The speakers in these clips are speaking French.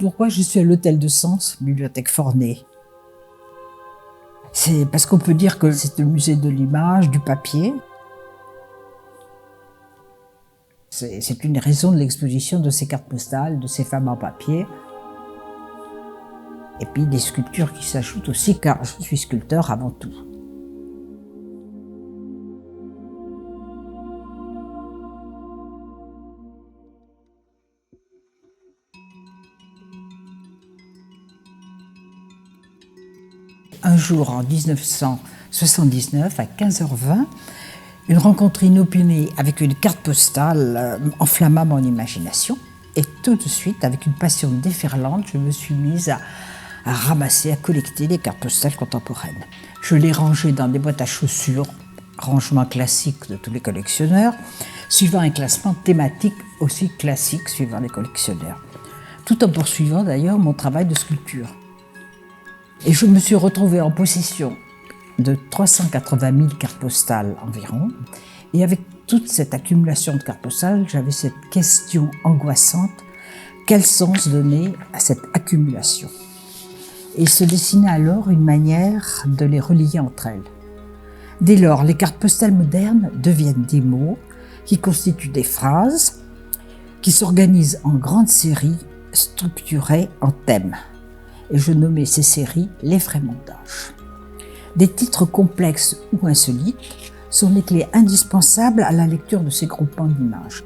Pourquoi je suis à l'Hôtel de Sens, bibliothèque Forney? C'est parce qu'on peut dire que c'est le musée de l'image, du papier. C'est une raison de l'exposition de ces cartes postales, de ces femmes en papier. Et puis des sculptures qui s'ajoutent aussi, car je suis sculpteur avant tout. Un jour, en 1979, à 15h20, une rencontre inopinée avec une carte postale enflamma mon imagination. Et tout de suite, avec une passion déferlante, je me suis mise à ramasser, à collecter les cartes postales contemporaines. Je les rangeais dans des boîtes à chaussures, rangement classique de tous les collectionneurs, suivant un classement thématique aussi classique suivant les collectionneurs, tout en poursuivant d'ailleurs mon travail de sculpture. Et je me suis retrouvée en possession de 380 000 cartes postales environ. Et avec toute cette accumulation de cartes postales, j'avais cette question angoissante: quel sens donner à cette accumulation? Et il se dessinait alors une manière de les relier entre elles. Dès lors, les cartes postales modernes deviennent des mots qui constituent des phrases, qui s'organisent en grandes séries structurées en thèmes. Et je nommais ces séries l'effrémontage. Des titres complexes ou insolites sont les clés indispensables à la lecture de ces groupements d'images.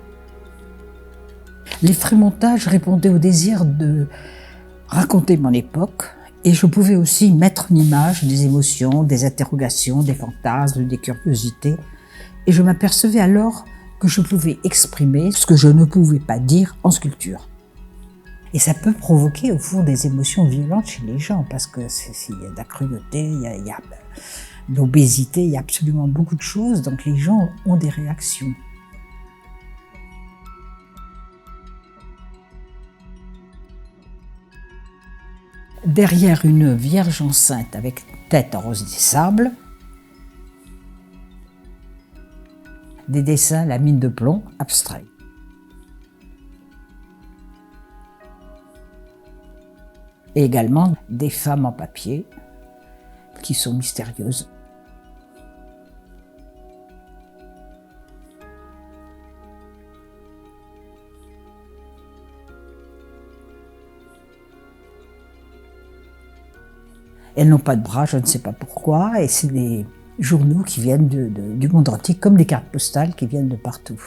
L'effrémontage répondait au désir de raconter mon époque, et je pouvais aussi mettre en image des émotions, des interrogations, des fantasmes, des curiosités. Et je m'apercevais alors que je pouvais exprimer ce que je ne pouvais pas dire en sculpture. Et ça peut provoquer au fond des émotions violentes chez les gens, parce que il y a de la cruauté, il y a de l'obésité, il y a absolument beaucoup de choses, donc les gens ont des réactions. Derrière une Vierge enceinte avec tête en rose des sables, des dessins, la mine de plomb, abstraits. Et également des femmes en papier qui sont mystérieuses. Elles n'ont pas de bras, je ne sais pas pourquoi, et c'est des journaux qui viennent du monde entier, comme des cartes postales qui viennent de partout.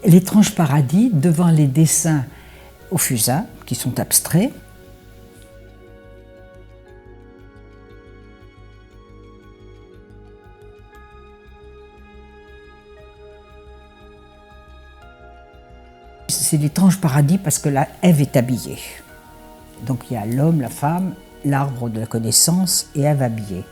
L'étrange paradis devant les dessins au fusain, qui sont abstraits. C'est l'étrange paradis parce que là, Ève est habillée. Donc il y a l'homme, la femme, l'arbre de la connaissance et Ève habillée.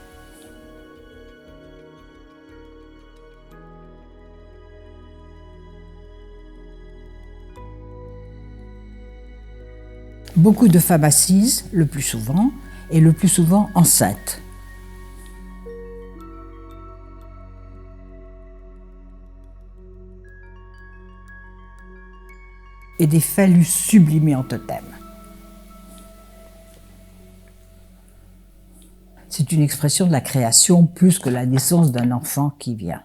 Beaucoup de femmes assises, le plus souvent, et le plus souvent enceintes. Et des phallus sublimés en totem. C'est une expression de la création plus que la naissance d'un enfant qui vient.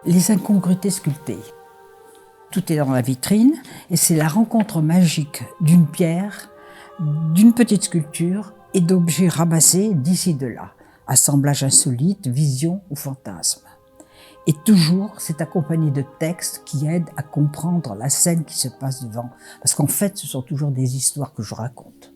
Les incongruités sculptées. Tout est dans la vitrine et c'est la rencontre magique d'une pierre, d'une petite sculpture et d'objets ramassés d'ici de là. Assemblage insolite, vision ou fantasme. Et toujours, c'est accompagné de textes qui aident à comprendre la scène qui se passe devant. Parce qu'en fait, ce sont toujours des histoires que je raconte.